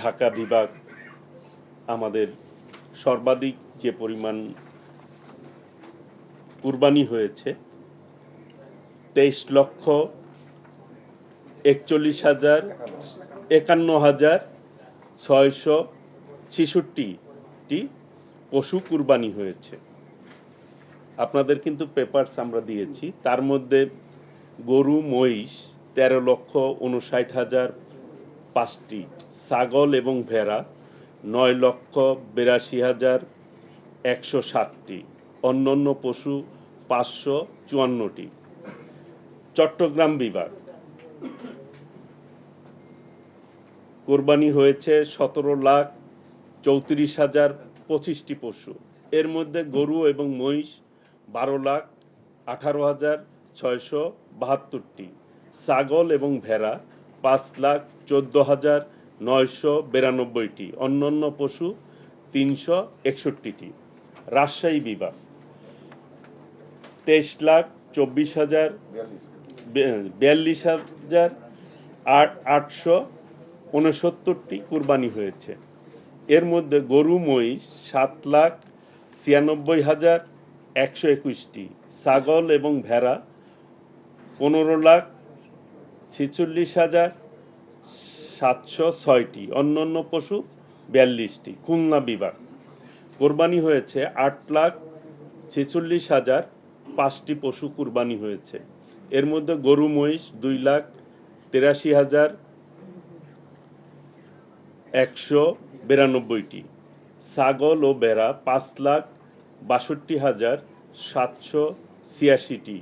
ঢাকা বিভাগ আমাদের সর্বাধিক যে পরিমাণ কুরবানি হয়েছে 23,51,666টি পশু কুরবানি হয়েছে। আপনাদের কিন্তু পেপারস আমরা দিয়েছি, তার মধ্যে গরু মহিষ 13,59,005টি, ছাগল এবং ভেড়া 9,82,107টি, অন্যান্য পশু 554টি। চট্টগ্রাম বিভাগ কোরবানি হয়েছে 17,34,025টি পশু। এর মধ্যে গরু এবং মহিষ 12,18,672টি, ছাগল এবং ভেড়া 5,14,992টি, অন্যান্য পশু 361টি। রাজশাহী বিভাগ 43,42,869টি কুরবানি হয়েছে। এর মধ্যে গরু মহিষ 7,96,121টি, ছাগল এবং ভেড়া 15,46,706টি, অন্যান্য পশু 42টি। খুলনা বিভাগ কোরবানি হয়েছে 8,46,005টি পশু কুরবানি হয়েছে। এর মধ্যে গরু মহিষ 2,83,192টি, ছাগল ও ভেড়া 5,62,786টি,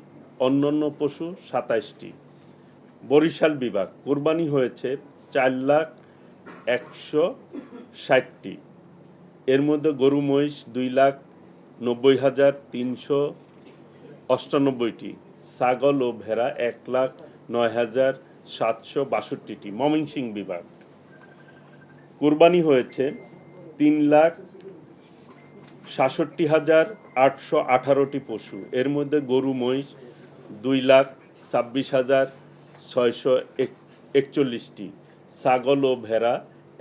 অন্যান্য পশু 27টি। বরিশাল বিভাগ কোরবানি হয়েছে 4,160টি। এর মধ্যে গরু মহিষ 2,90,398টি, ছাগল ও ভেড়া 1,09,762টি। ময়মনসিংহ বিভাগ কোরবানি হয়েছে 3,66,818টি পশু। এর মধ্যে গরু মহিষ 2,26,641টি, ছাগল ও ভেড়া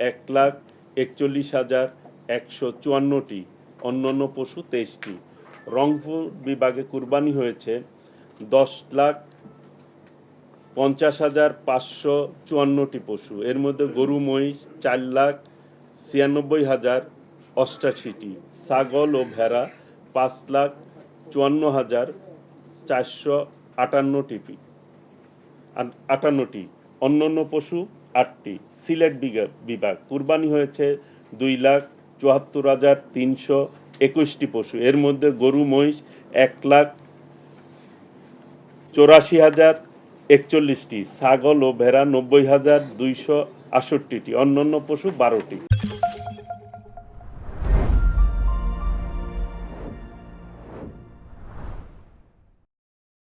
1,41,154টি, অন্যান্য পশু 23টি। রংপুর বিভাগে কুরবানি হয়েছে 10,50,554টি পশু। এর মধ্যে গরু মহিষ 4,96,088টি, ছাগল ও ভেড়া 5,54,658টি, অন্যান্য পশু 8টি। সিলেট বিভাগ কুরবানি হয়েছে 2,74,321টি পশু। এর মধ্যে গরু মহিষ 1,84,041টি, ছাগল ও ভেড়া 90,268টি, অন্যান্য পশু 12টি।